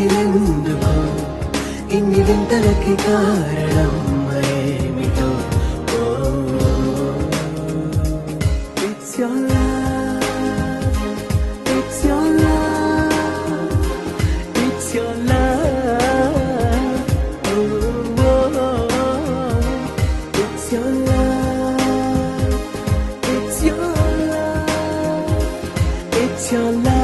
ఎందుకో ఇన్ని వింతలకి కారణం ఏమిటో It's your love, it's your love, it's your love, it's your love, it's your love, it's your love.